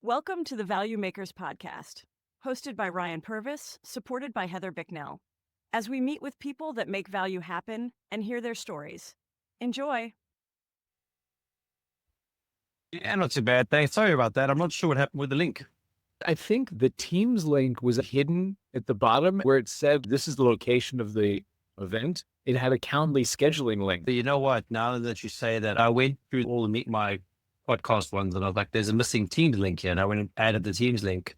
Welcome to the Value Makers Podcast, hosted by Ryan Purvis, supported by Heather Bicknell, as we meet with people that make value happen and hear their stories. Enjoy. Yeah, not too bad. Thanks. Sorry about that. I'm not sure what happened with the link. I think the Teams link was hidden at the bottom where it said, this is the location of the event. It had a Calendly scheduling link. But you know what? Now that you say that, I went through all the Meet My podcast ones and I was like, there's a missing Teams link here. And I went and added the Teams link.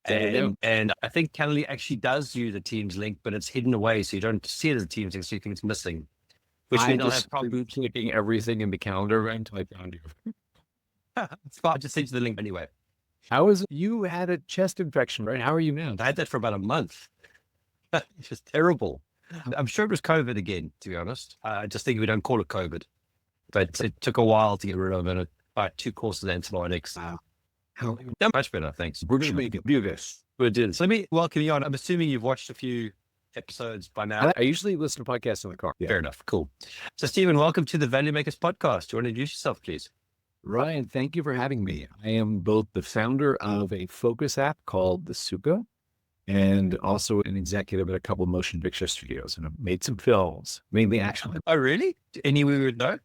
And I think Calendly actually does use the Teams link, but it's hidden away. So you don't see it as a Teams link. So you think it's missing. Which means I'll have probably clicking everything in the calendar until I found you. it's fine. I just sent you the link anyway. You had a chest infection, right? How are you now? I had that for about a month. It's just terrible. I'm sure it was COVID again, to be honest. I just think we don't call it COVID. But it took a while to get rid of it. About 2 courses of antibiotics. How Much better, thanks. we're going to do this. We did. So let me welcome you on. I'm assuming you've watched a few episodes by now. I usually listen to podcasts in the car. Fair enough. Cool. So Stephen, welcome to the Value Makers Podcast. Do you want to introduce yourself, please? Ryan, thank you for having me. I am both the founder of a focus app called the Suka and also an executive at a couple of motion picture studios, and I've made some films, mainly action. Oh, really? Any we would know?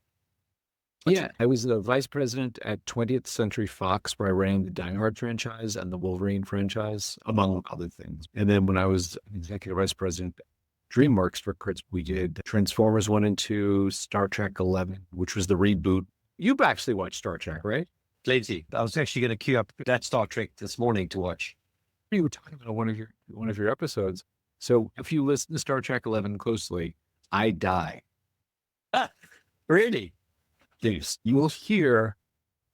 Yeah, I was the vice president at 20th Century Fox, where I ran the Die Hard franchise and the Wolverine franchise, among other things. And then when I was an executive vice president at DreamWorks for Crits, we did Transformers 1 and 2, Star Trek 11, which was the reboot. You've actually watched Star Trek, right? Plenty. I was actually going to queue up that Star Trek this morning to watch. You were talking about one of your episodes. So if you listen to Star Trek 11 closely, I die. Really? Yes. You will hear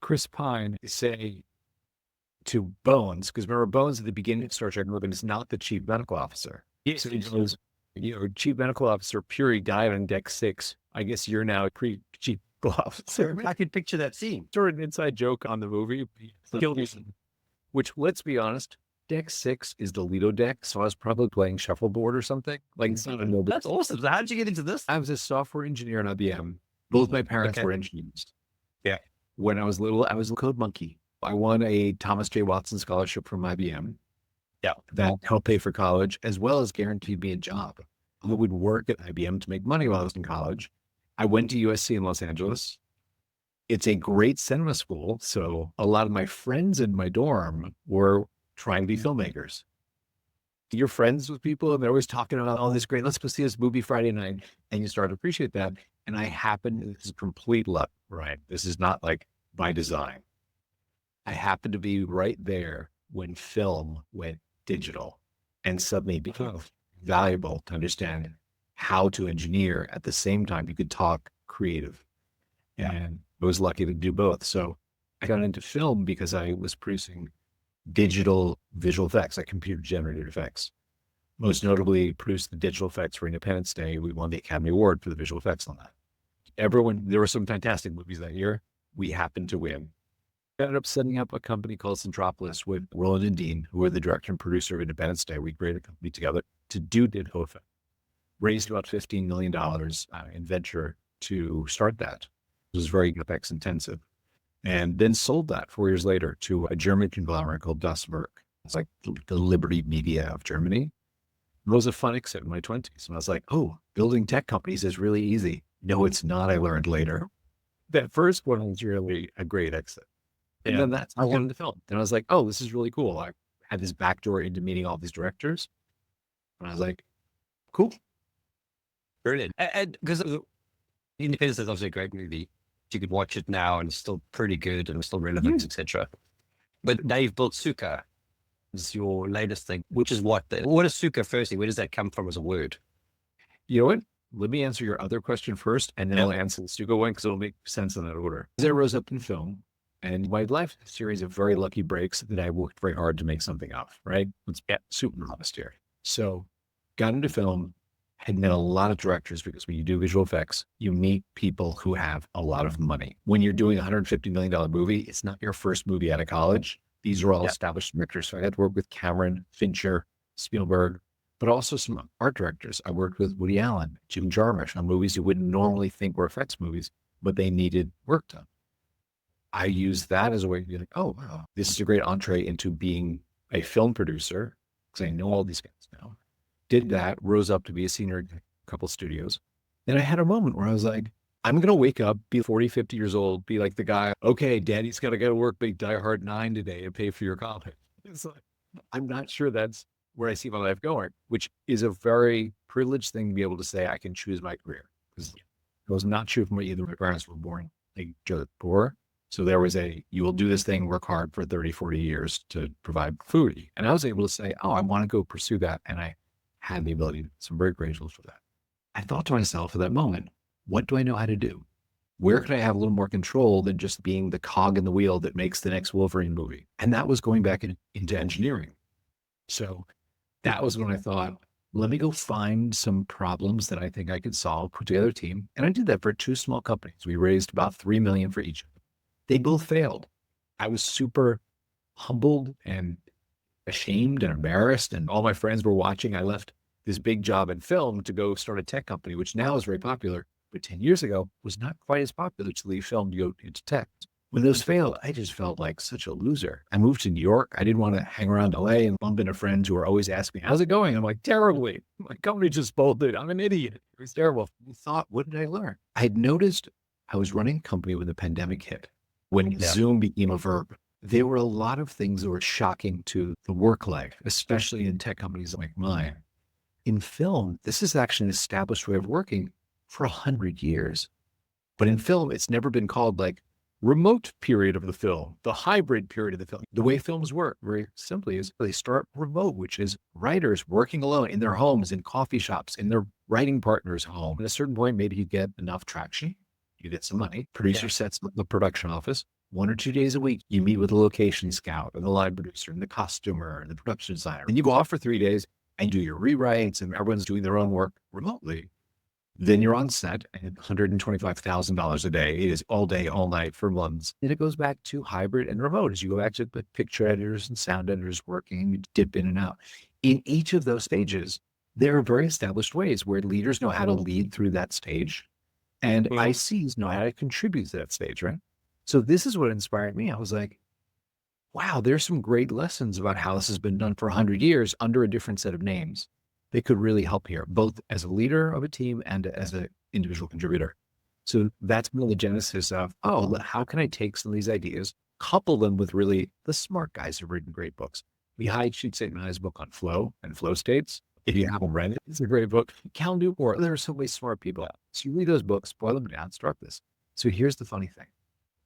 Chris Pine say to Bones, because remember Bones at the beginning of Star Trek 11 is not the chief medical officer. Yes. So he goes, Chief Medical Officer Puri died on deck 6. I guess you're now chief medical officer. I could picture that scene. Sort of an inside joke on the movie. Which, let's be honest, deck 6 is the Lido deck, so I was probably playing shuffleboard or something. Like, it's not a noble. That's awesome. So how did you get into this? I was a software engineer at IBM. Both my parents were engineers. Yeah. When I was little, I was a code monkey. I won a Thomas J. Watson scholarship from IBM. Yeah. That helped pay for college, as well as guaranteed me a job. I would work at IBM to make money while I was in college. I went to USC in Los Angeles. It's a great cinema school, so a lot of my friends in my dorm were trying to be filmmakers. You're friends with people and they're always talking about, oh, this is great. Let's go see this movie Friday night. And you start to appreciate that. And this is complete luck, right? This is not like by design. I happened to be right there when film went digital and suddenly it became valuable to understand how to engineer at the same time you could talk creative. And I was lucky to do both. So I got into film because I was producing digital visual effects, like computer generated effects. Most notably produced the digital effects for Independence Day. We won the Academy Award for the visual effects on that. There were some fantastic movies that year. We happened to win. I ended up setting up a company called Centropolis with Roland and Dean, who were the director and producer of Independence Day. We created a company together to do digital effects. Raised about $15 million in venture to start that. It was very effects intensive. And then sold that 4 years later to a German conglomerate called Das Werk. It's like the Liberty Media of Germany. It was a fun exit in my 20s. And I was like, oh, building tech companies is really easy. No, it's not. I learned later. That first one was really a great exit. And then that's how I went into film. And I was like, oh, this is really cool. I had this backdoor into meeting all these directors. And I was like, cool. Brilliant. And because Independence is obviously a great movie. You could watch it now and it's still pretty good and it's still relevant, etc. But now you've built Suka. It's your latest thing, which is what is Suka firstly? Where does that come from as a word? You know what? Let me answer your other question first, and then I'll answer the Suka one because it'll make sense in that order. As I rose up in film, and my life is a series of very lucky breaks that I worked very hard to make something of, right? Let's be super honest here. So got into film, had met a lot of directors because when you do visual effects, you meet people who have a lot of money. When you're doing a $150 million movie, it's not your first movie out of college. These are all established directors. So I had to work with Cameron, Fincher, Spielberg, but also some art directors. I worked with Woody Allen, Jim Jarmusch on movies you wouldn't normally think were effects movies, but they needed work done. I used that as a way to be like, oh, wow, this is a great entree into being a film producer because I know all these guys now. Did that, rose up to be a senior at a couple studios. Then I had a moment where I was like, I'm going to wake up, be 40, 50 years old, be like the guy, okay, daddy's got to go to work, big Die Hard 9 today and pay for your college. It's like, I'm not sure that's where I see my life going, which is a very privileged thing to be able to say I can choose my career. Because I was not sure from either of my parents were born like Joe poor. So there was you will do this thing, work hard for 30, 40 years to provide food. And I was able to say, oh, I want to go pursue that. And I had the ability. So I'm very grateful for that. I thought to myself at that moment, what do I know how to do? Where could I have a little more control than just being the cog in the wheel that makes the next Wolverine movie? And that was going back into engineering. So that was when I thought, let me go find some problems that I think I could solve, put together a team. And I did that for 2 small companies. We raised about $3 million for each. They both failed. I was super humbled and ashamed and embarrassed. And all my friends were watching. I left this big job in film to go start a tech company, which now is very popular, but 10 years ago was not quite as popular to leave film to go into tech. When those failed, I just felt like such a loser. I moved to New York. I didn't want to hang around LA and bump into friends who were always asking me, how's it going? I'm like, terribly. My company just folded. I'm an idiot. It was terrible. I thought, what did I learn? I had noticed I was running a company when the pandemic hit, when Zoom became a verb. There were a lot of things that were shocking to the work life, especially in tech companies like mine. In film, this is actually an established way of working for 100 years. But in film, it's never been called like remote period of the film, the hybrid period of the film. The way films work very simply is they start remote, which is writers working alone in their homes, in coffee shops, in their writing partner's home. At a certain point, maybe you get enough traction, you get some money, producer sets up the production office. 1 or 2 days a week, you meet with the location scout and the line producer and the costumer and the production designer. And you go off for 3 days and do your rewrites and everyone's doing their own work remotely. Then you're on set at $125,000 a day. It is all day, all night for months. And it goes back to hybrid and remote as you go back to the picture editors and sound editors working, you dip in and out. In each of those stages, there are very established ways where leaders know how to lead through that stage and ICs know how to contribute to that stage, right? So this is what inspired me. I was like, wow, there's some great lessons about how this has been done for 100 years under a different set of names. They could really help here, both as a leader of a team and as an individual contributor. So that's been the genesis of, how can I take some of these ideas, couple them with really the smart guys who've written great books. Mihai Csikszentmihalyi's book on flow and flow states. If you haven't read it, it's a great book. Cal Newport, there are so many smart people out. So you read those books, boil them down, start this. So here's the funny thing.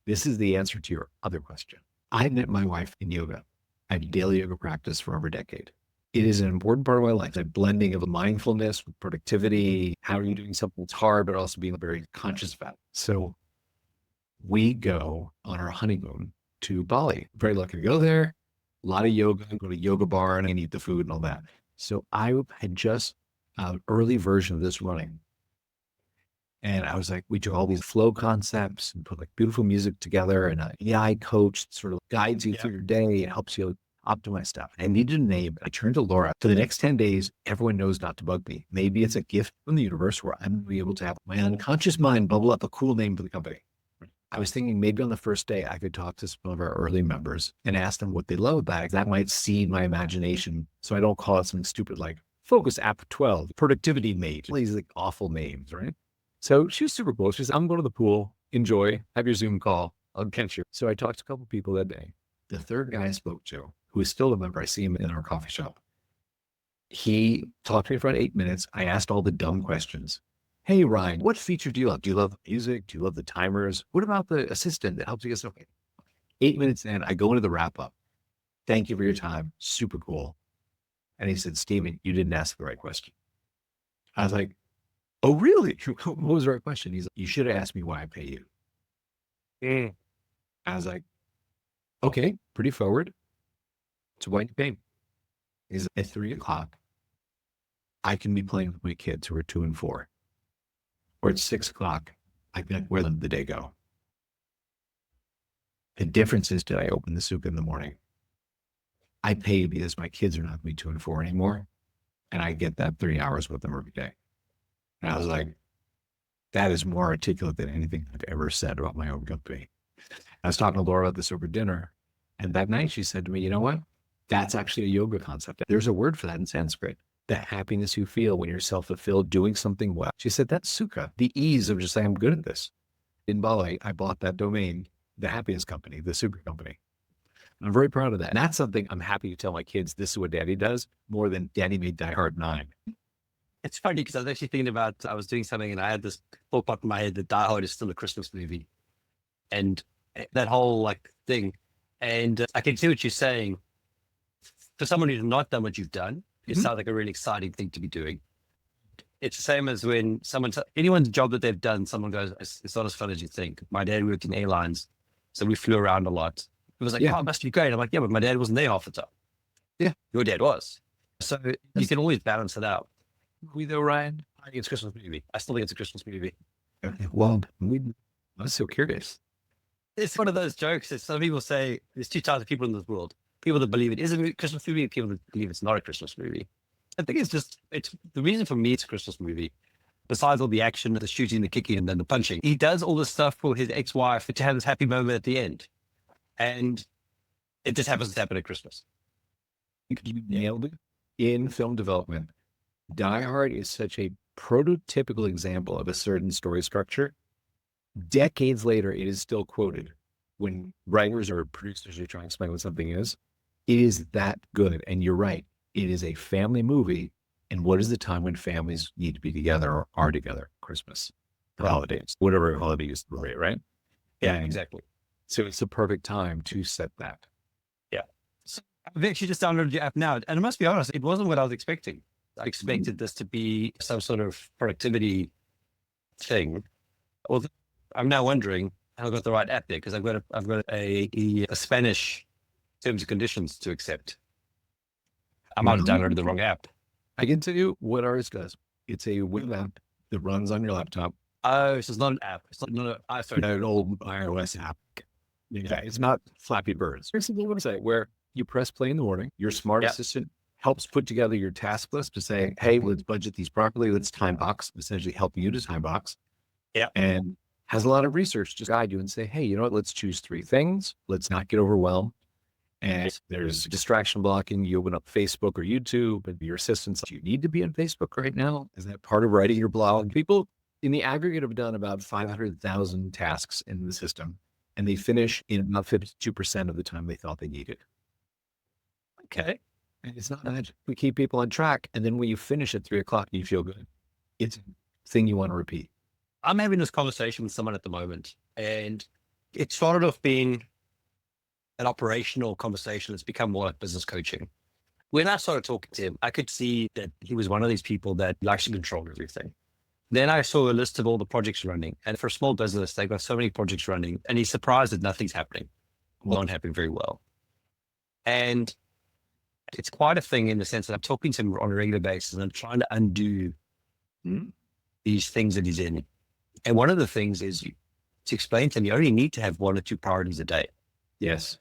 This is the answer to your other question. I met my wife in yoga. I have daily yoga practice for over a decade. It is an important part of my life, that blending of mindfulness with productivity. How are you doing something that's hard, but also being very conscious about it? So we go on our honeymoon to Bali. Very lucky to go there. A lot of yoga, go to yoga bar and eat the food and all that. So I had just an early version of this running. And I was like, we do all these flow concepts and put like beautiful music together, and an AI coach sort of guides you through your day and helps you optimize stuff. I needed a name. I turned to Laura. For the next 10 days, everyone knows not to bug me. Maybe it's a gift from the universe where I'm going to be able to have my unconscious mind bubble up a cool name for the company. I was thinking maybe on the first day, I could talk to some of our early members and ask them what they love about it. That might seed my imagination. So I don't call it something stupid like Focus App 12, Productivity Mate. These like awful names, right? So she was super cool. She said, I'm going to the pool. Enjoy. Have your Zoom call. I'll catch you. So I talked to a couple of people that day. The third guy I spoke to, who is still a member, I see him in our coffee shop. He talked to me for about 8 minutes. I asked all the dumb questions. Hey, Ryan, what feature do you love? Do you love the music? Do you love the timers? What about the assistant that helps you get stuff? 8 minutes in, I go into the wrap up. Thank you for your time. Super cool. And he said, Steven, you didn't ask the right question. I was like, oh, really? What was the right question? He's like, you should have asked me why I pay you. I was like, okay, pretty forward. So why do you pay me? He's like, at 3 o'clock, I can be playing with my kids who are 2 and 4. Or at 6 o'clock, I can like, where did the day go? The difference is, did I open the soup in the morning? I pay because my kids are not going to be 2 and 4 anymore. And I get that 3 hours with them every day. And I was like, that is more articulate than anything I've ever said about my own company. I was talking to Laura about this over dinner. And that night she said to me, you know what? That's actually a yoga concept. There's a word for that in Sanskrit. The happiness you feel when you're self-fulfilled, doing something well. She said, that's sukha, the ease of just saying, I'm good at this. In Bali, I bought that domain, the happiness company, the sukha company. I'm very proud of that. And that's something I'm happy to tell my kids, this is what daddy does, more than daddy made Die Hard 9. It's funny because I was actually thinking about, I was doing something and I had this thought pop in my head that Die Hard is still a Christmas movie. And that whole like thing. And I can see what you're saying. For someone who's not done what you've done, it sounds like a really exciting thing to be doing. It's the same as when anyone's job that they've done, someone goes, it's not as fun as you think. My dad worked in airlines, so we flew around a lot. It was like, oh, it must be great. I'm like, yeah, but my dad wasn't there half the time. Yeah. Your dad was. So you can always balance it out. We though, Ryan? I think it's a Christmas movie. I still think it's a Christmas movie. Well, I'm so curious. It's one of those jokes that some people say there's two types of people in this world. People that believe it is a Christmas movie and people that believe it's not a Christmas movie. I think it's the reason for me it's a Christmas movie, besides all the action, the shooting, the kicking, and then the punching. He does all this stuff for his ex-wife to have this happy moment at the end. And it just happens to happen at Christmas. You nailed it. In film development, Die Hard is such a prototypical example of a certain story structure. Decades later, it is still quoted when writers or producers are trying to explain what something is. It is that good. And you're right. It is a family movie. And what is the time when families need to be together or are together? Christmas, the holidays, whatever holiday is right? Yeah, exactly. So it's the perfect time to set that. Yeah. So I've actually just downloaded your app now. And I must be honest, it wasn't what I was expecting. I expected this to be some sort of productivity thing. Well, I'm now wondering how I got the right app there because I've got a Spanish terms and conditions to accept. I might have downloaded the wrong app. I can tell you what ours does. It's a web app that runs on your laptop. Oh, so it's not an app. It's not an iPhone. An old iOS app. Yeah, it's not Flappy Birds. Here's a website where you press play in the morning. Your smart assistant helps put together your task list to say, hey, let's budget these properly. Let's time box, essentially helping you to time box. Yeah. And has a lot of research to guide you and say, hey, you know what? Let's choose 3 things. Let's not get overwhelmed. And there's distraction blocking. You open up Facebook or YouTube and your assistant says, you need to be on Facebook right now. Is that part of writing your blog? People in the aggregate have done about 500,000 tasks in the system, and they finish in about 52% of the time they thought they needed. Okay. And it's not magic. We keep people on track. And then when you finish at 3 o'clock, you feel good. It's a thing you want to repeat. I'm having this conversation with someone at the moment, and it started off being an operational conversation. It's become more like business coaching. When I started talking to him, I could see that he was one of these people that likes to control everything. Then I saw a list of all the projects running. And for a small business, they've got so many projects running, and he's surprised that nothing's happening. Well, not happening very well. And it's quite a thing in the sense that I'm talking to him on a regular basis and I'm trying to undo these things that he's in. And one of the things is to explain to him, you only need to have 1 or 2 priorities a day. Yes.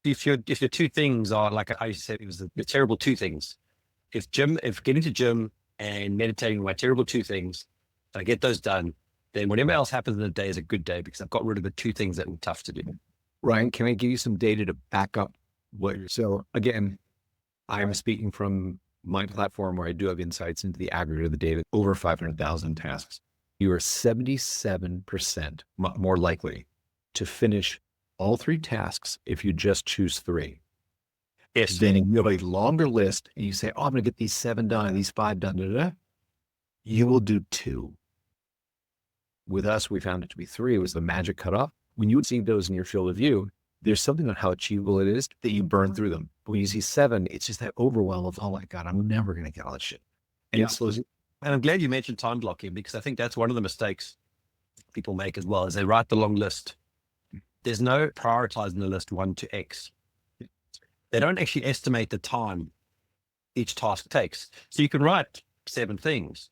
If your 2 things are like I used to say, it was the terrible 2 things. If getting to gym and meditating are my terrible 2 things, and I get those done, then whatever else happens in the day is a good day because I've got rid of the 2 things that were tough to do. Ryan, can I give you some data to back up what you're, so again, I'm speaking from my platform where I do have insights into the aggregate of the data, over 500,000 tasks. You are 77% more likely to finish all 3 tasks if you just choose 3. Yes. Then you have a longer list and you say, oh, I'm going to get these 7 done, these 5 done, You will do 2. With us, we found it to be 3. It was the magic cutoff. When you see those in your field of view, there's something on how achievable it is that you burn through them. But when you see 7, it's just that overwhelm of, oh my God, I'm never going to get all that shit. And it slows you. And I'm glad you mentioned time blocking because I think that's one of the mistakes people make as well, is they write the long list. There's no prioritizing the list 1 to X. They don't actually estimate the time each task takes. So you can write 7 things,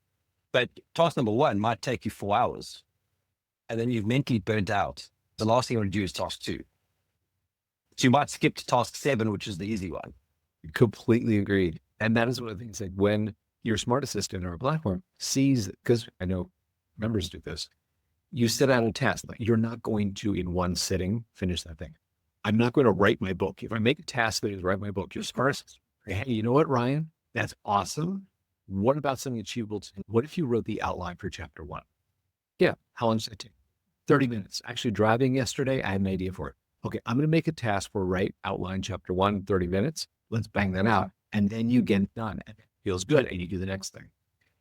but task number 1 might take you 4 hours. And then you've mentally burnt out. The last thing you want to do is task 2. So you might skip to task 7, which is the easy one. Completely agreed. And that is one of the things that when your smart assistant or a platform sees, because I know members do this, you set out a task. Like, you're not going to, in one sitting, finish that thing. I'm not going to write my book. If I make a task that is write my book, you're first. Hey, you know what, Ryan? That's awesome. What about something achievable? What if you wrote the outline for chapter 1? Yeah. How long does that take? 30 minutes. Actually, driving yesterday, I had an idea for it. Okay, I'm going to make a task for write outline chapter 1, 30 minutes. Let's bang that out. And then you get it done. And it feels good. And you do the next thing.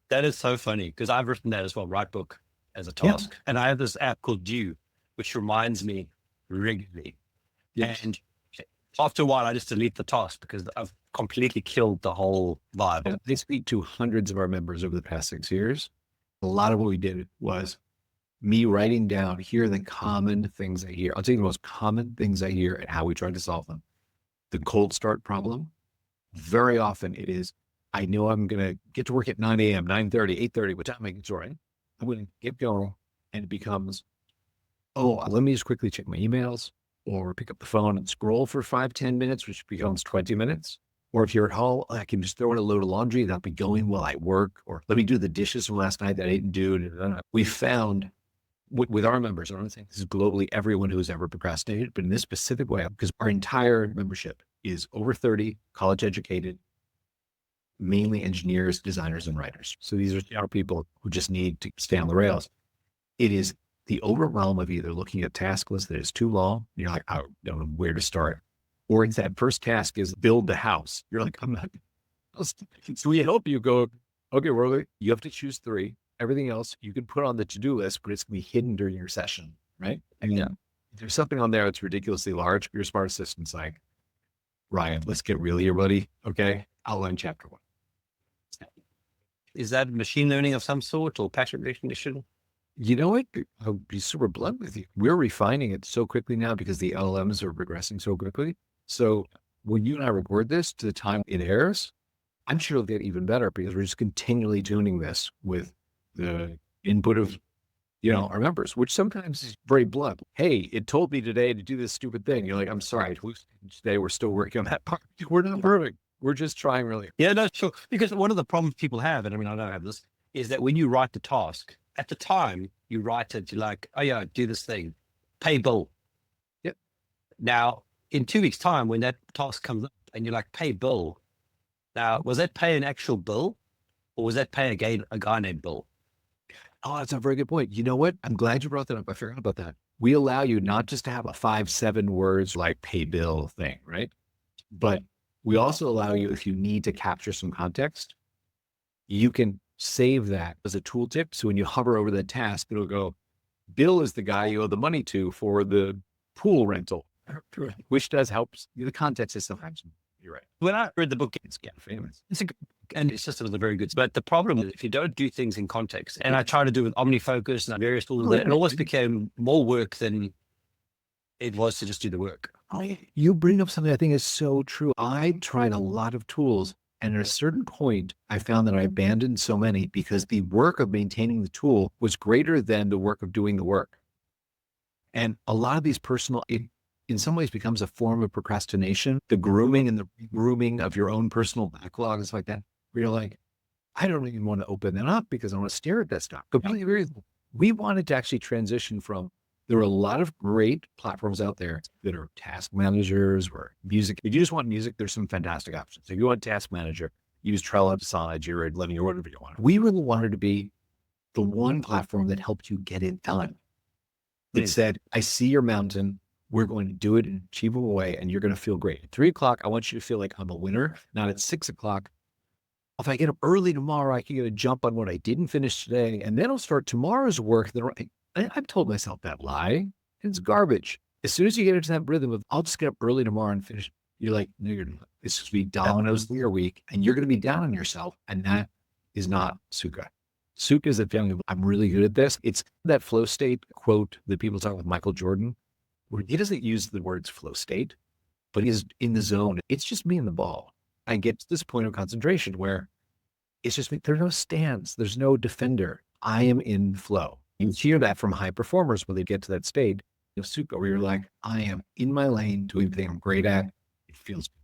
That is so funny because I've written that as well, write book as a task. Yeah. And I have this app called Due, which reminds me regularly. Yes. And after a while, I just delete the task because I've completely killed the whole vibe. Yeah, they speak to hundreds of our members over the past 6 years. A lot of what we did was me writing down, here are the common things I hear. I'll tell you the most common things I hear and how we try to solve them. The cold start problem. Very often it is, I know I'm going to get to work at 9 a.m., 9:30, 8:30, what time I get started. I'm going to get going. And it becomes, oh, let me just quickly check my emails, or pick up the phone and scroll for 5-10 minutes, which becomes 20 minutes. Or if you're at home, I can just throw in a load of laundry that'll be going while I work, or let me do the dishes from last night that I didn't do. We found with our members, I don't think this is globally everyone who's ever procrastinated, but in this specific way, because our entire membership is over 30, college educated, mainly engineers, designers, and writers. So these are people who just need to stay on the rails. It is the overwhelm of either looking at task lists that is too long, and you're like, I don't know where to start. Or it's that first task is build the house. You're like, I'm not. So we help you go, okay, well, you have to choose 3. Everything else you can put on the to-do list, but it's going to be hidden during your session, right? And if there's something on there that's ridiculously large, your smart assistant's like, Ryan, let's get real here, buddy. Okay, outline chapter 1. Is that machine learning of some sort or pattern recognition? You know what? I'll be super blunt with you. We're refining it so quickly now because the LLMs are progressing so quickly. So when you and I record this to the time it airs, I'm sure it'll get even better because we're just continually tuning this with the input of, our members, which sometimes is very blunt. Hey, it told me today to do this stupid thing. You're like, I'm sorry. Today we're still working on that part. We're not perfect. We're just trying really. Yeah, no, sure. Because one of the problems people have, and I mean, I don't have this, is that when you write the task, at the time you write it, you're like, oh yeah, do this thing, pay bill. Yep. Now, in 2 weeks' time, when that task comes up and you're like, pay bill. Now, was that pay an actual bill or was that pay a guy named Bill? Oh, that's a very good point. You know what? I'm glad you brought that up. I forgot about that. We allow you not just to have a 5-7 words like pay bill thing, right? But we also allow you, if you need to capture some context, you can save that as a tooltip. So when you hover over the task, it'll go, Bill is the guy you owe the money to for the pool rental, which does help. The context is sometimes, you're right. When I read the book, It's getting famous. And it's just a very good. But the problem is if you don't do things in context, and I try to do with OmniFocus and various tools, it almost became more work than it was to just do the work. You bring up something I think is so true. I tried a lot of tools, and at a certain point, I found that I abandoned so many because the work of maintaining the tool was greater than the work of doing the work. And a lot of these in some ways becomes a form of procrastination, the grooming and the grooming of your own personal backlog and stuff like that. Where you're like, I don't even want to open that up because I want to stare at that stuff. Completely agree. We wanted to actually transition from, there are a lot of great platforms out there that are task managers or music. If you just want music, there's some fantastic options. If you want task manager, use Trello, Asana, Jira, Living, or whatever you want. We really wanted to be the one platform that helped you get it done. It said, I see your mountain. We're going to do it in an achievable way, and you're going to feel great. At 3:00, I want you to feel like I'm a winner, not at 6:00. If I get up early tomorrow, I can get a jump on what I didn't finish today, and then I'll start tomorrow's work. I've told myself that lie, and it's garbage. As soon as you get into that rhythm of, I'll just get up early tomorrow and finish, you're like, no, you're not. It's going to be dominoes through your week, and you're going to be down on yourself, and that is not Sukha. Sukha is a feeling of, I'm really good at this. It's that flow state quote that people talk with Michael Jordan, where he doesn't use the words flow state, but he's in the zone. It's just me and the ball. I get to this point of concentration where it's just me. There's no stance. There's no defender. I am in flow. You hear that from high performers when they get to that state of Sukha, where you're like, I am in my lane, doing everything I'm great at. It feels good.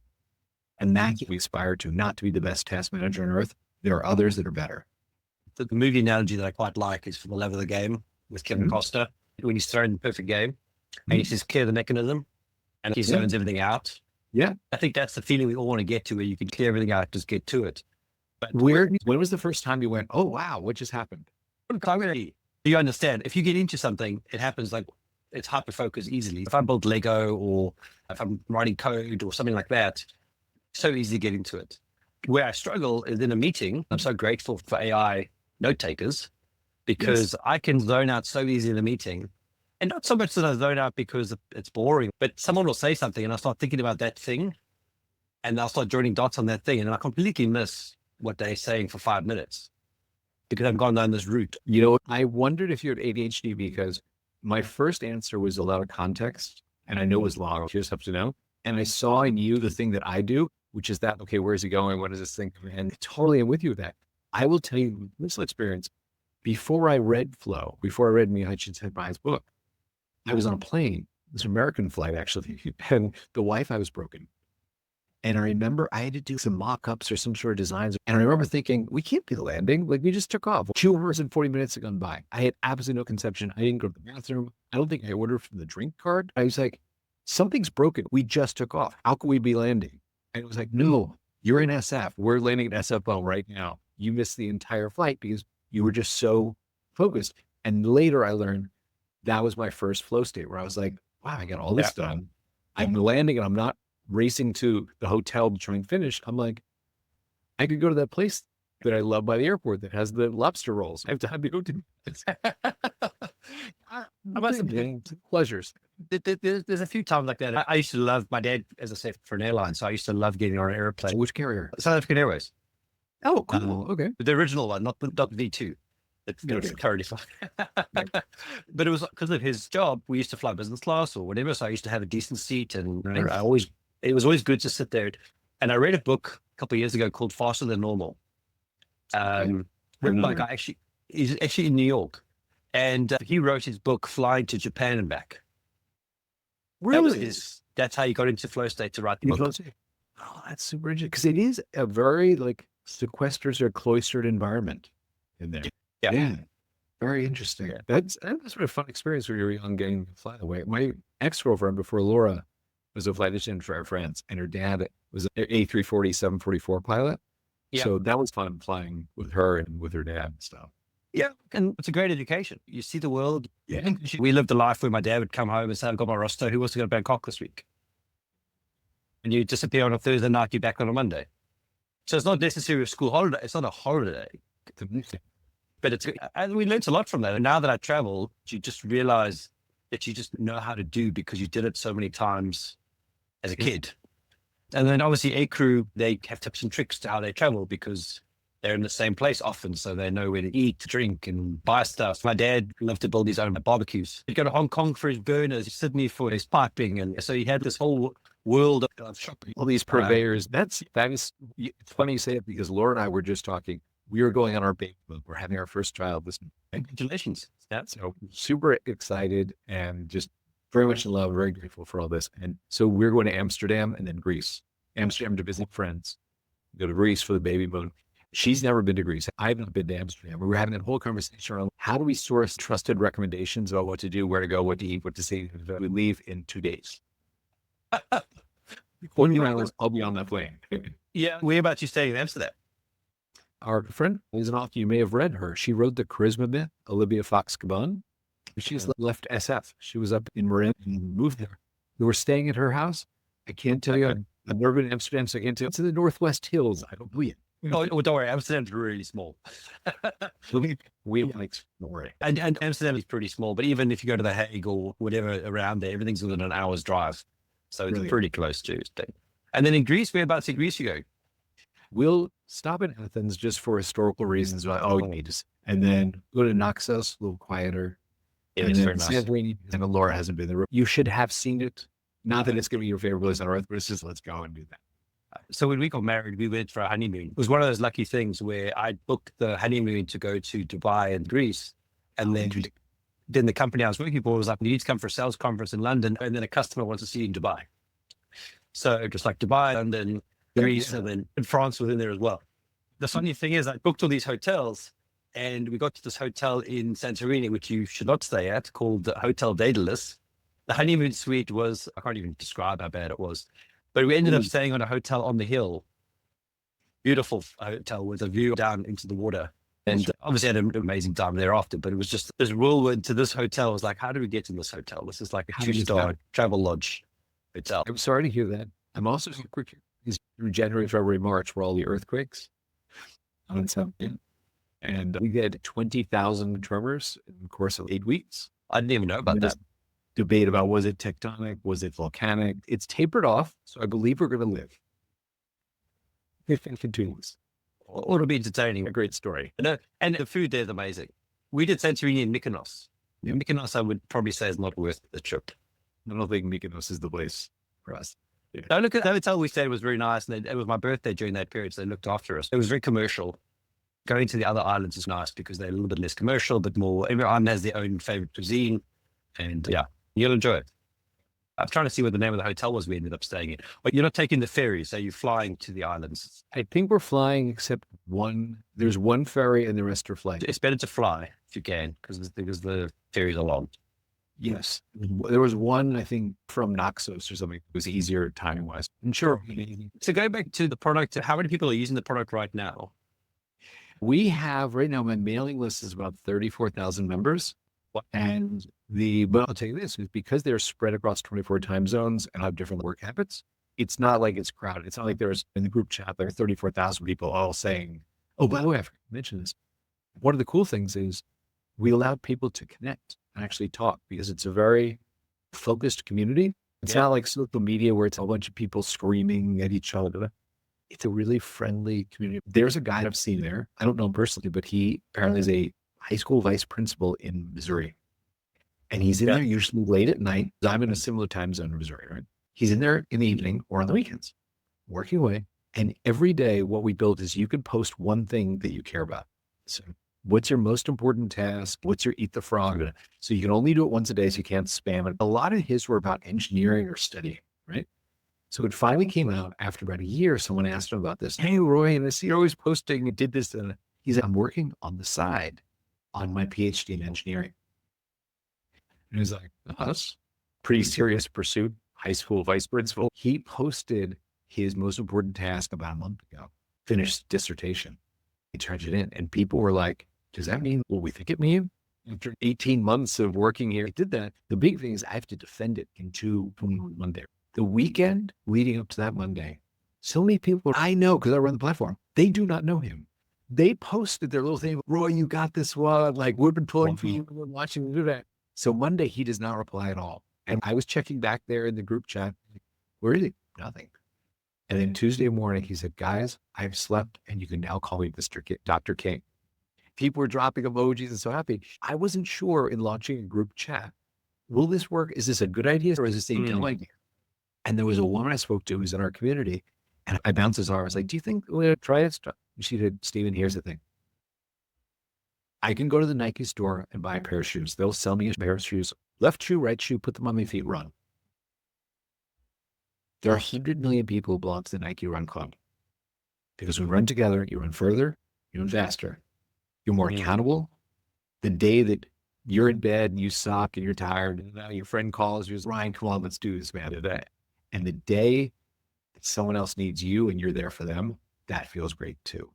And that's what we aspire to, not to be the best task manager on earth. There are others that are better. The movie analogy that I quite like is For the Love of the Game. with Kevin Costner when he's thrown the perfect game and he says clear the mechanism and he zones everything out. Yeah. I think that's the feeling we all want to get to, where you can clear everything out, just get to it. But when was the first time you went, oh, wow, what just happened? You understand, if you get into something, it happens like it's hyper focus easily. If I build Lego or if I'm writing code or something like that, so easy to get into it. Where I struggle is in a meeting. I'm so grateful for AI note takers because I can zone out so easy in a meeting. And not so much that I zone out because it's boring, but someone will say something and I start thinking about that thing and I'll start joining dots on that thing and I completely miss what they're saying for 5 minutes because I've gone down this route. You know, I wondered if you had ADHD because my first answer was a lot of context and I know it was long. You just have to know. And I saw in you the thing that I do, which is that, okay, where's he going? What is this thing? And totally am with you with that. I will tell you this experience. Before I read Flow, before I read Mihai Csikszentmihalyi's book, I was on a plane, this American flight actually, and the Wi-Fi was broken. And I remember I had to do some mock-ups or some sort of designs. And I remember thinking, we can't be landing. Like we just took off. 2 hours and 40 minutes had gone by. I had absolutely no conception. I didn't go to the bathroom. I don't think I ordered from the drink card. I was like, something's broken. We just took off. How could we be landing? And it was like, no, you're in SF. We're landing at SFO right now. You missed the entire flight because you were just so focused. And later I learned that was my first flow state where I was like, wow, I got all this done. I'm landing and I'm not racing to the hotel to try and finish. I'm like, I could go to that place that I love by the airport that has the lobster rolls. I have time to go to. I must have been pleasures. There's a few times like that. I used to love, my dad, as I said, for an airline. So I used to love getting on an airplane. Which carrier? South African Airways. Oh, cool. Okay. The original one, not V2. It's currently fine. But it was because of his job. We used to fly business class or whatever. So I used to have a decent seat and it was always good to sit there. And I read a book a couple of years ago called Faster Than Normal. Written by a guy he's actually in New York. And he wrote his book, Flying to Japan and Back. Really? That's how you got into flow state to write the book. Oh, that's super interesting. Because it is a very like sequestered or cloistered environment in there. Yeah. Very interesting. Yeah. That's what a fun experience when you're young getting to fly away. My ex-girlfriend before Laura was a flight attendant for Air France, and her dad was an A340, 744 pilot. Yeah. So that was fun flying with her and with her dad and stuff. Yeah. And it's a great education. You see the world. Yeah. We lived a life where my dad would come home and say, I've got my roster. Who wants to go to Bangkok this week? And you disappear on a Thursday night, you're back on a Monday. So it's not necessarily a school holiday. It's not a holiday. But we learned a lot from that. And now that I travel, you just realize that you just know how to do because you did it so many times as a kid. And then obviously A crew, they have tips and tricks to how they travel because they're in the same place often. So they know where to eat, to drink and buy stuff. My dad loved to build his own barbecues. He'd go to Hong Kong for his burners, Sydney for his piping. And so he had this whole world of shopping. All these purveyors. That is, it's funny you say it because Laura and I were just talking. We were going on our baby boom. We're having our first child this month. Congratulations. So super excited and just very much in love, very grateful for all this. And so we're going to Amsterdam and then Greece. Amsterdam to visit friends. Go to Greece for the baby boom. She's never been to Greece. I've not been to Amsterdam. We were having that whole conversation around how do we source trusted recommendations about what to do, where to go, what to eat, what to see. We leave in 2 days. 40 hours, I'll be on that plane. Yeah. Where about you staying in Amsterdam? Our friend is an author. You may have read her. She wrote The Charisma Myth, Olivia Fox-Cabon. She's left SF. She was up in Marin and moved there. We were staying at her house. I can't tell you. I've never been to Amsterdam, so I can't tell you. It's in the Northwest Hills. I don't know yet. Oh, don't worry. Amsterdam's really small. We like, don't worry. And Amsterdam is pretty small, but even if you go to The Hague or whatever around there, everything's within an hour's drive. So it's pretty close to it. And then in Greece, whereabouts in Greece you go? We'll stop in Athens just for historical reasons. And then go to Naxos, a little quieter. Yeah, and it's then very nice. Santorini, and Laura hasn't been there. You should have seen it. Not that it's going to be your favorite place on earth, but it's just let's go and do that. So when we got married, we went for a honeymoon. It was one of those lucky things where I booked the honeymoon to go to Dubai and Greece. And then the company I was working for was like, you need to come for a sales conference in London. And then a customer wants to see you in Dubai. So just like Dubai, London, Greece, and then France was in there as well. The funny thing is I booked all these hotels And we got to this hotel in Santorini, which you should not stay at, called the Hotel Daedalus. The honeymoon suite was, I can't even describe how bad it was. But we ended up staying on a hotel on the hill. Beautiful hotel with a view down into the water. And obviously had an amazing time thereafter, but it was just this whirlwind to this hotel. I was like, how do we get in this hotel? This is like a 2-star travel lodge hotel. I'm sorry to hear that. I'm also super curious. Through January, February, March were all the earthquakes. And we had 20,000 tremors in the course of 8 weeks. I didn't even know about that. Debate about was it tectonic? Was it volcanic? It's tapered off. So I believe we're going to live. If it continues. Well, it'll be entertaining. A great story. And the food there is amazing. We did Santorini in Mykonos. Yeah. Mykonos, I would probably say, is not worth the trip. I don't think Mykonos is the place for us. Yeah. No, look at the hotel we stayed was very nice. And it was my birthday during that period, so they looked after us. It was very commercial. Going to the other islands is nice because they're a little bit less commercial, but more, every island has their own favorite cuisine. And yeah, you'll enjoy it. I'm trying to see what the name of the hotel was we ended up staying in. But you're not taking the ferry, so you're flying to the islands. I think we're flying except one. There's one ferry and the rest are flights. It's better to fly if you can because the ferries are long. Yes. There was one, I think, from Naxos or something. It was easier timing-wise. And sure. So going back to the product, how many people are using the product right now? We have, right now, my mailing list is about 34,000 members. And but I'll tell you this, is because they're spread across 24 time zones and have different work habits, it's not like it's crowded. It's not like there's in the group chat, there are 34,000 people all saying, oh, by the way, I forgot to mention this. One of the cool things is we allowed people to connect and actually talk because it's a very focused community. It's not like social media where it's a bunch of people screaming at each other. It's a really friendly community. There's a guy I've seen there. I don't know him personally, but he apparently is a high school vice principal in Missouri. And he's in there usually late at night. I'm in a similar time zone in Missouri, right? He's in there in the evening or on the weekends, working away. And every day what we build is you can post one thing that you care about. So what's your most important task? What's your eat the frog? So you can only do it once a day, so you can't spam it. A lot of his were about engineering or studying, right? So it finally came out after about a year. Someone asked him about this. Hey, Roy, and I see you're always posting. You did this. And he said, I'm working on the side on my PhD in engineering. And he was like, oh, that's pretty serious pursuit. High school vice principal. He posted his most important task about a month ago, finished dissertation. He turned it in and people were like, does that mean what we think it means? After 18 months of working here, he did that. The big thing is I have to defend it in Monday. The weekend leading up to that Monday, so many people I know because I run the platform, they do not know him. They posted their little thing, Roy, you got this one. Like, we've been pulling for you, we're watching you do that. So Monday, he does not reply at all. And I was checking back there in the group chat, where is he? Nothing. And then Tuesday morning, he said, guys, I've slept and you can now call me Dr. King. People were dropping emojis and so happy. I wasn't sure in launching a group chat, will this work? Is this a good idea or is this a dumb idea? And there was a woman I spoke to who's in our community and I bounced his arm. I was like, do you think we'll try it? And she said, Stephen, here's the thing. I can go to the Nike store and buy a pair of shoes. They'll sell me a pair of shoes, left shoe, right shoe, put them on my feet, run. There are 100 million people who belong to the Nike Run Club because we run together, you run further, you run faster, you're more accountable. The day that you're in bed and you suck and you're tired and now your friend calls you, Ryan, come on, let's do this, man, today. And the day that someone else needs you and you're there for them, that feels great too.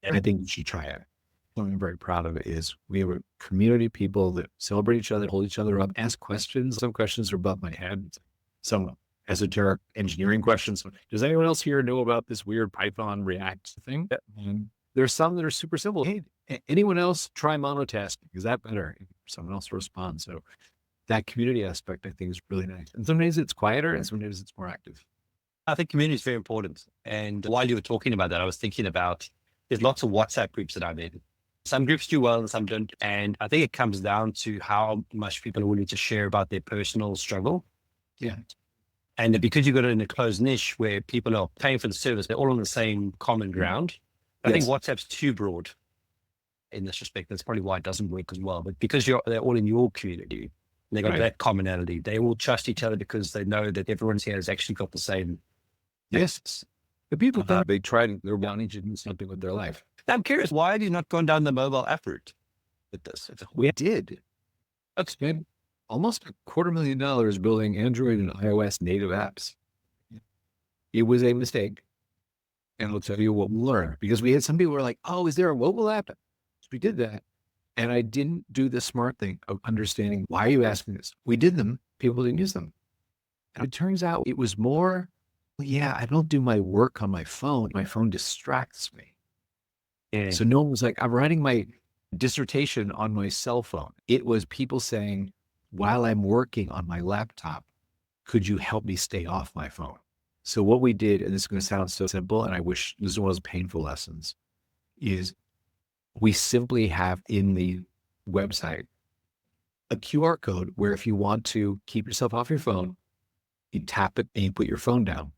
And I think you should try it. What I'm very proud of it is we have a community of people that celebrate each other, hold each other up, ask questions. Some questions are above my head. Some esoteric engineering questions. Does anyone else here know about this weird Python React thing? And there's some that are super simple. Hey, anyone else try monotasking? Is that better? Someone else responds. So that community aspect, I think, is really nice. And sometimes it's quieter and sometimes it's more active. I think community is very important. And while you were talking about that, I was thinking about, there's lots of WhatsApp groups that I'm in. Some groups do well and some don't. And I think it comes down to how much people are willing to share about their personal struggle. Yeah. And because you've got it in a closed niche where people are paying for the service, they're all on the same common ground. I think WhatsApp's too broad in this respect. That's probably why it doesn't work as well. But because they're all in your community, and they've got that commonality, they all trust each other because they know that everyone's here has actually got the same. Yes. The people they're trying, they're wanting to do something with their life. I'm curious, why have you not gone down the mobile app route with this? We did. That's Spent almost $250,000 building Android and iOS native apps. It was a mistake. And I'll tell you what we learned, because we had some people who were like, oh, is there a mobile app? So we did that. And I didn't do the smart thing of understanding, why are you asking this? We did them. People didn't use them. And it turns out it was more, well, yeah, I don't do my work on my phone. My phone distracts me. yeah. So no one was like, I'm writing my dissertation on my cell phone. It was people saying, while I'm working on my laptop, could you help me stay off my phone? So what we did, and this is going to sound so simple, and I wish this was one of those painful lessons, is we simply have in the website a QR code where if you want to keep yourself off your phone, you tap it and you put your phone down.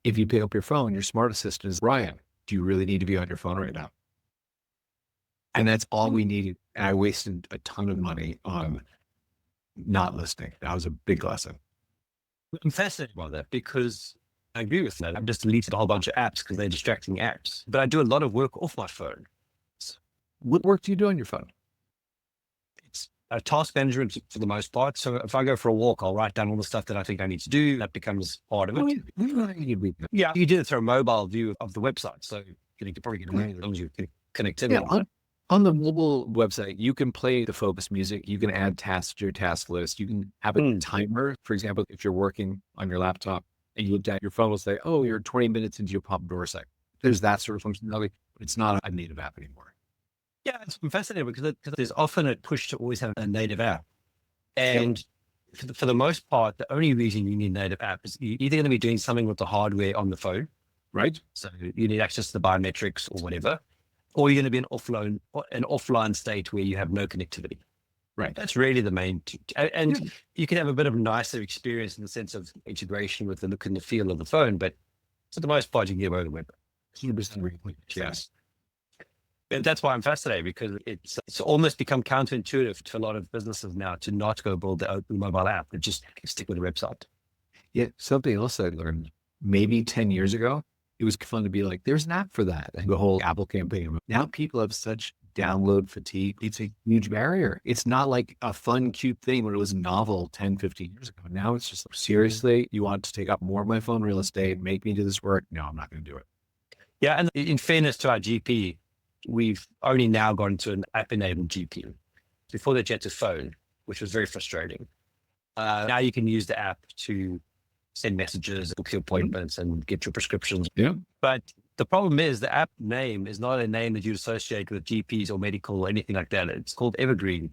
If you pick up your phone, your smart assistant is, Ryan, do you really need to be on your phone right now? And that's all we needed. And I wasted a ton of money on not listening. That was a big lesson. I'm fascinated by that because I agree with that. I've just deleted a whole bunch of apps because they're distracting apps. But I do a lot of work off my phone. What work do you do on your phone? It's a task management for the most part. So if I go for a walk, I'll write down all the stuff that I think I need to do. That becomes part of it. Yeah, you did it through a mobile view of the website. So you can probably get away as long as you can connectivity. Yeah, on the mobile website, you can play the focus music. You can add tasks to your task list. You can have a timer. For example, if you're working on your laptop and you look at your phone, will say, oh, you're 20 minutes into your Pomodoro cycle. There's that sort of functionality, but it's not a native app anymore. Yeah, it's fascinating because there's often a push to always have a native app. And for the most part, the only reason you need a native app is you're either going to be doing something with the hardware on the phone, right? So you need access to the biometrics or whatever, or you're going to be an offline state where you have no connectivity. Right. That's really the main two. And you can have a bit of a nicer experience in the sense of integration with the look and the feel of the phone, but for the most part, you can get away with the web. 100% yes. And that's why I'm fascinated, because it's almost become counterintuitive to a lot of businesses now to not go build the open mobile app and just stick with the website. Yeah. Something else I learned maybe 10 years ago, it was fun to be like, there's an app for that. And the whole Apple campaign. Now people have such download fatigue. It's a huge barrier. It's not like a fun, cute thing when it was novel 10, 15 years ago. Now it's just, seriously, you want to take up more of my phone real estate, make me do this work? No, I'm not going to do it. Yeah. And in fairness to our GP, we've only now gone to an app-enabled GP. Before that, you had to phone, which was very frustrating. Now you can use the app to send messages, book your appointments, and get your prescriptions. Yeah. But the problem is the app name is not a name that you associate with GPs or medical or anything like that. It's called Evergreen.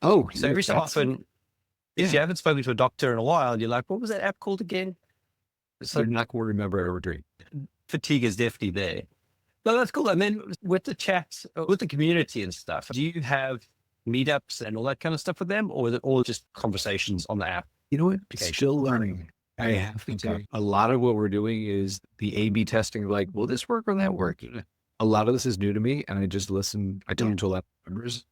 Oh, so every so often, if you haven't spoken to a doctor in a while, you're like, what was that app called again? So you're not going to remember Evergreen. Fatigue is definitely there. No, that's cool. And then with the chats, with the community and stuff, do you have meetups and all that kind of stuff with them? Or is it all just conversations on the app? You know what? Still learning. I have to say, a lot of what we're doing is the A/B testing, like, will this work or that work? A lot of this is new to me, and I just listen. I talk to a lot of members.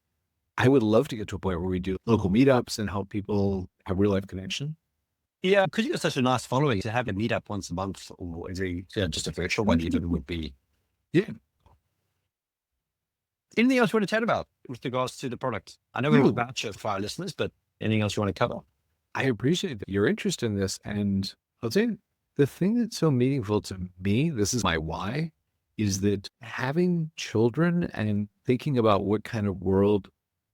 I would love to get to a point where we do local meetups and help people have real life connection. Yeah, because you've got such a nice following, to have a meetup once a month or every, just a virtual one even would be. Yeah. Anything else you want to chat about with regards to the product? I know we're about to for our listeners, but anything else you want to cover? I appreciate your interest in this. And I'll tell you, the thing that's so meaningful to me, this is my why, is that having children and thinking about what kind of world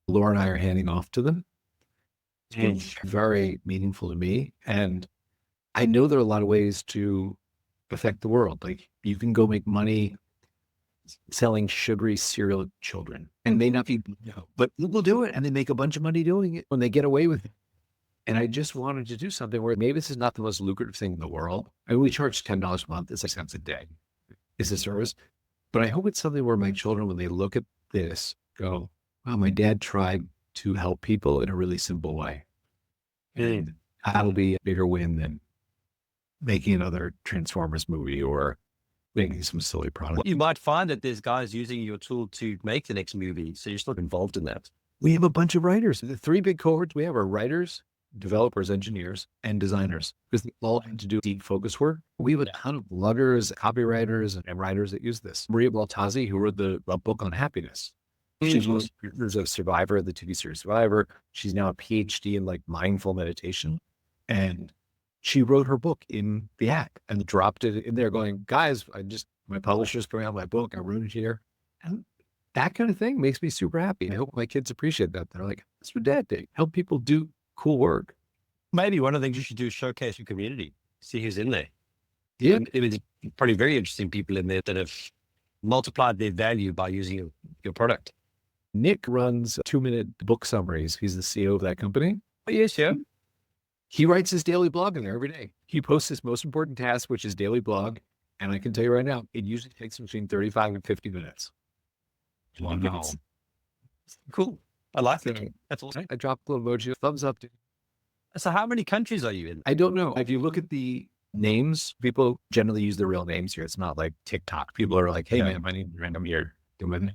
Laura and I are handing off to them is very meaningful to me. And I know there are a lot of ways to affect the world. Like, you can go make money selling sugary cereal to children, and may not be, but people do it and they make a bunch of money doing it when they get away with it. And I just wanted to do something where maybe this is not the most lucrative thing in the world. I mean, we charge $10 a month. It's like cents a day. It's a service. But I hope it's something where my children, when they look at this, go, wow, my dad tried to help people in a really simple way. And that'll be a bigger win than making another Transformers movie or making some silly product. Well, you might find that there's guys using your tool to make the next movie. So you're still involved in that. We have a bunch of writers. The three big cohorts we have are writers, developers, engineers, and designers because they all had to do deep focus work. We have a ton of bloggers, copywriters, and writers that use this. Maria Baltazzi, who wrote a book on happiness. She's a survivor of the TV series Survivor. She's now a PhD in like mindful meditation. And she wrote her book in the app and dropped it in there going, guys, my publisher's putting out my book. I wrote it here. And that kind of thing makes me super happy. I hope my kids appreciate that. They're like, that's what dad did. Help people do cool work. Maybe one of the things you should do is showcase your community. See who's in there. Yeah. And it was probably very interesting people in there that have multiplied their value by using your product. Nick runs 2-minute book summaries. He's the CEO of that company. Oh, yes, yeah. He writes his daily blog in there every day. He posts his most important task, which is daily blog. And I can tell you right now, it usually takes between 35 and 50 minutes. Wow. Cool. I like it. That's awesome. I dropped a little emoji, thumbs up. Dude. So how many countries are you in? I don't know. If you look at the names, people generally use their real names here. It's not like TikTok. People are like, hey, man, my name's random here. When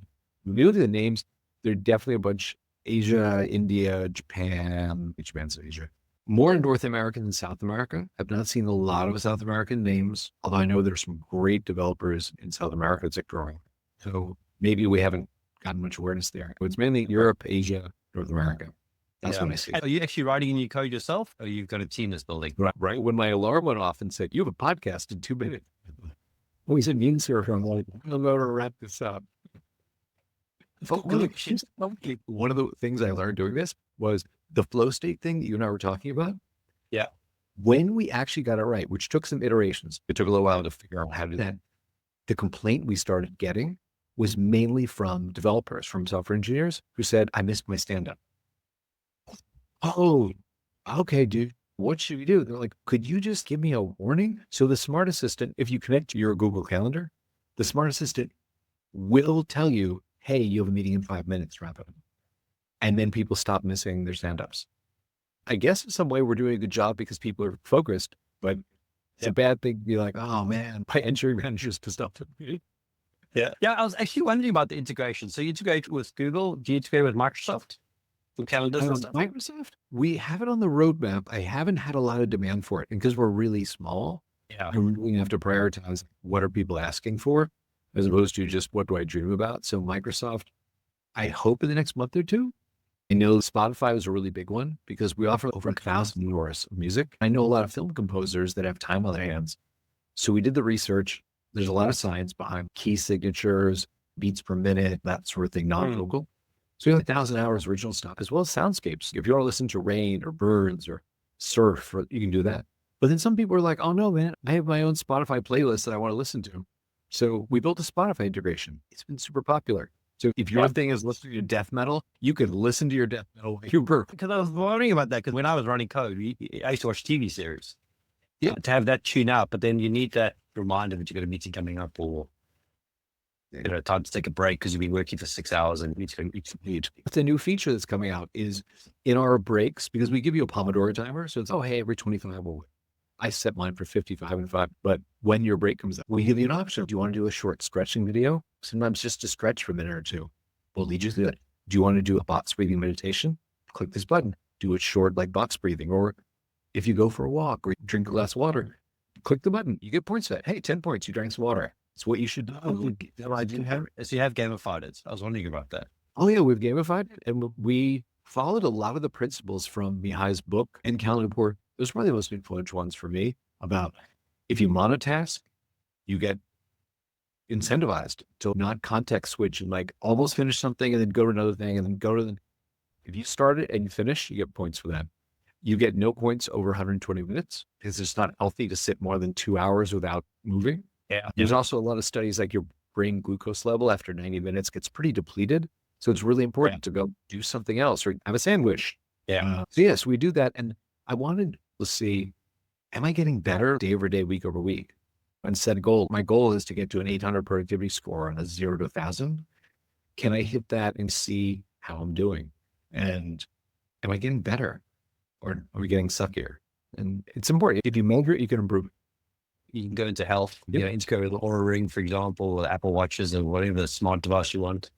you look at the names, they're definitely a bunch Asia, India, Japan, Japan's Asia. More in North America than South America. I've not seen a lot of South American names, although I know there's some great developers in South America that's growing. So maybe we haven't gotten much awareness there. It's mainly Europe, Asia, North America. That's what I see. Are you actually writing any code yourself, or you've got a team that's building? Right. When my alarm went off and said, you have a podcast in 2 minutes. Oh, he's a mean surfer. I'm like, I'm going to wrap this up. One of the things I learned doing this was the flow state thing that you and I were talking about. Yeah. When we actually got it right, which took some iterations, it took a little while to figure out how to do that. The complaint we started getting was mainly from developers, from software engineers who said, I missed my stand-up. Oh, okay, dude. What should we do? They're like, could you just give me a warning? So the Smart Assistant, if you connect to your Google Calendar, the Smart Assistant will tell you, hey, you have a meeting in 5 minutes, wrap it up. And then people stop missing their stand-ups. I guess in some way we're doing a good job because people are focused, but it's a bad thing to be like, oh man, my engineering manager's pissed off at me. Yeah. I was actually wondering about the integration. So you integrate with Google, do you integrate with Microsoft? With calendars and stuff? Microsoft? We have it on the roadmap. I haven't had a lot of demand for it. And because we're really small, I really have to prioritize what are people asking for as opposed to just what do I dream about. So Microsoft, I hope in the next month or two. I know Spotify was a really big one because we offer over 1,000 hours of music. I know a lot of film composers that have time on their hands. So we did the research. There's a lot of science behind key signatures, beats per minute, that sort of thing, non-vocal. So you have 1,000 hours original stuff as well as soundscapes. If you want to listen to rain or birds or surf, you can do that. But then some people are like, oh no, man, I have my own Spotify playlist that I want to listen to. So we built a Spotify integration. It's been super popular. So if your thing is listening to death metal, you could listen to your death metal. Because I was wondering about that, because when I was running code, I used to watch TV series. Yeah. To have that tune out, but then you need that reminder that you've got a meeting coming up or time to take a break because you've been working for 6 hours and you need to go eat. It's a new feature that's coming out is in our breaks, because we give you a Pomodoro timer. So it's, hey, every 25, I set mine for 55 and 5. But when your break comes up, we give you an option. Do you want to do a short stretching video? Sometimes just to stretch for a minute or two. We'll lead you through it. Do you want to do a box breathing meditation? Click this button. Do it short like box breathing. Or if you go for a walk or drink a glass of water, click the button. You get points for that. Hey, 10 points. You drank some water. It's what you should do. So you have gamified it. I was wondering about that. Oh yeah, we've gamified it. And we followed a lot of the principles from Mihai's book and Calendar Report. Those are probably the most influential ones for me about if you monotask, you get incentivized to not context switch and like almost finish something and then go to another thing and then go to if you start it and you finish, you get points for that. You get no points over 120 minutes because it's not healthy to sit more than 2 hours without moving. Yeah. There's also a lot of studies like your brain glucose level after 90 minutes gets pretty depleted. So it's really important to go do something else or have a sandwich. Yeah. So yes, we do that. And I wanted to see, am I getting better day over day, week over week? And set a goal. My goal is to get to an 800 productivity score on a 0 to 1,000. Can I hit that and see how I'm doing? And am I getting better or are we getting suckier? And it's important. If you measure it, you can improve it. You can go into health, integrate with the Oura Ring, for example, or Apple Watches or whatever the smart device you want.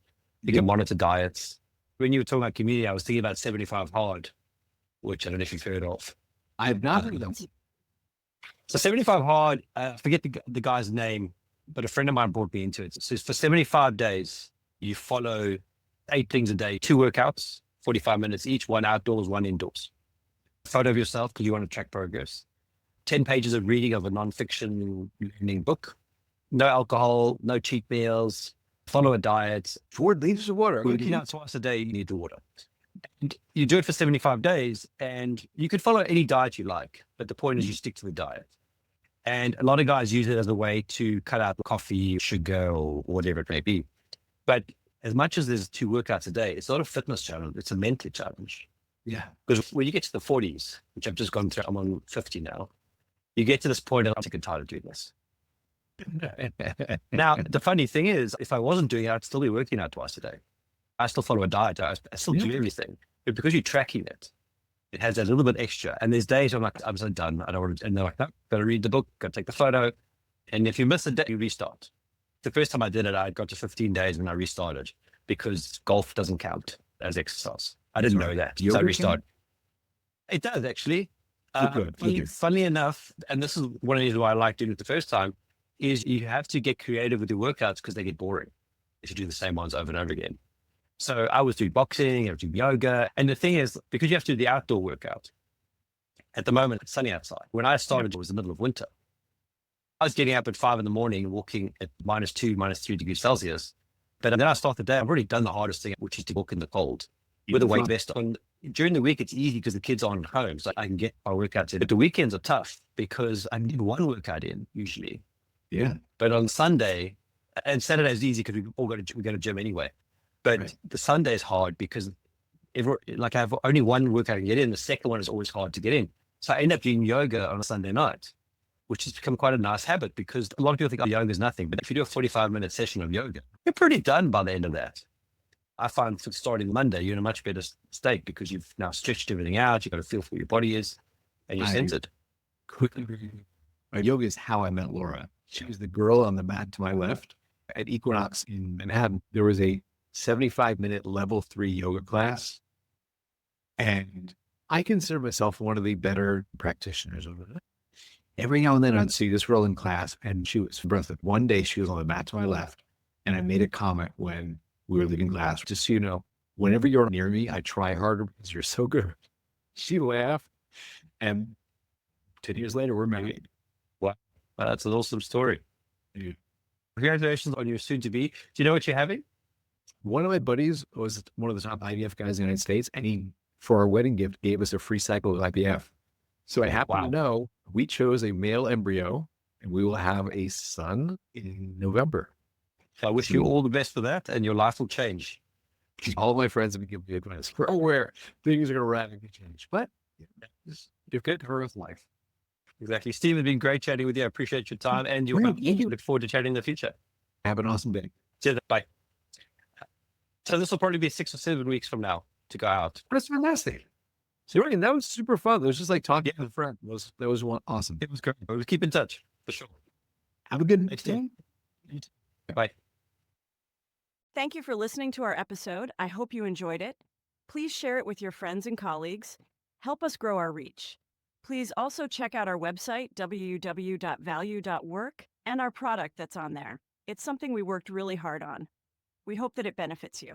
You can monitor diets. When you were talking about community, I was thinking about 75 Hard. which I don't know if you've heard of. I have not heard of them. So 75 hard, I forget the guy's name, but a friend of mine brought me into it. So for 75 days, you follow 8 things a day, 2 workouts, 45 minutes each, 1 outdoors, 1 indoors. Photo of yourself because you want to track progress. 10 pages of reading of a nonfiction learning book. No alcohol, no cheat meals, follow a diet. 4 liters of water. Working out twice a day, you need the water. And you do it for 75 days and you could follow any diet you like, but the point is you stick to the diet. And a lot of guys use it as a way to cut out coffee, sugar, or whatever it may be. But as much as there's 2 workouts a day, it's not a fitness challenge, it's a mental challenge. Yeah. Because when you get to the 40s, which I've just gone through, I'm on 50 now, you get to this point and I'm sick and tired of doing this. Now, the funny thing is, if I wasn't doing it, I'd still be working out twice a day. I still follow a diet. I still do everything. But because you're tracking it, it has a little bit extra. And there's days I'm like, I'm so done. I don't want to. And they're like, no, got to read the book, got to take the photo. And if you miss a day, you restart. The first time I did it, I got to 15 days and I restarted because golf doesn't count as exercise. I didn't know that. So I restarted. It does actually. Funnily enough, and this is one of the reasons why I like doing it the first time, is you have to get creative with your workouts because they get boring if you do the same ones over and over again. So I was doing boxing, I was doing yoga. And the thing is, because you have to do the outdoor workout, at the moment, it's sunny outside. When I started, it was the middle of winter. I was getting up at 5 a.m, walking at -2, -3 degrees Celsius. But then I start the day, I've already done the hardest thing, which is to walk in the cold with a weight vest on. During the week, it's easy because the kids aren't home, so I can get my workouts in. But the weekends are tough because I need 1 workout in usually. Yeah. But on Sunday, and Saturday is easy because we go to gym anyway. But the Sunday is hard because I have only 1 workout I can get in. The second one is always hard to get in. So I end up doing yoga on a Sunday night, which has become quite a nice habit because a lot of people think, yoga is nothing. But if you do a 45-minute session of yoga, you're pretty done by the end of that. I find starting Monday, you're in a much better state because you've now stretched everything out. You've got to feel for your body is and you're centered. Yoga is how I met Laura. She was the girl on the mat to my left. At Equinox in Manhattan, there was a 75-minute level 3 yoga class. And I consider myself one of the better practitioners of it. Every now and then I'd see this girl in class and she was breathless. One day she was on the mat to my left and I made a comment when we were leaving class, just so you know, whenever you're near me, I try harder because you're so good. She laughed and 10 years later, we're married. Wow. That's an awesome story. Yeah. Congratulations on your soon-to-be. Do you know what you're having? One of my buddies was one of the top IVF guys in the United States, and he, for our wedding gift, gave us a free cycle of IVF. So I happen to know we chose a male embryo, and we will have a son in November. I wish you all the best for that, and your life will change. All of my friends have been giving me advice. We're aware things are going to radically change, but you're good for Earth life. Exactly. Steve, it's been great chatting with you. I appreciate your time, and look forward to chatting in the future. Have an awesome day. Cheers. Bye. So this will probably be 6 or 7 weeks from now to go out. That's fantastic. So that was super fun. It was just like talking to a friend. That was awesome. It was great. We'll keep in touch for sure. Have a good day. Bye. Thank you for listening to our episode. I hope you enjoyed it. Please share it with your friends and colleagues. Help us grow our reach. Please also check out our website, www.value.work, and our product that's on there. It's something we worked really hard on. We hope that it benefits you.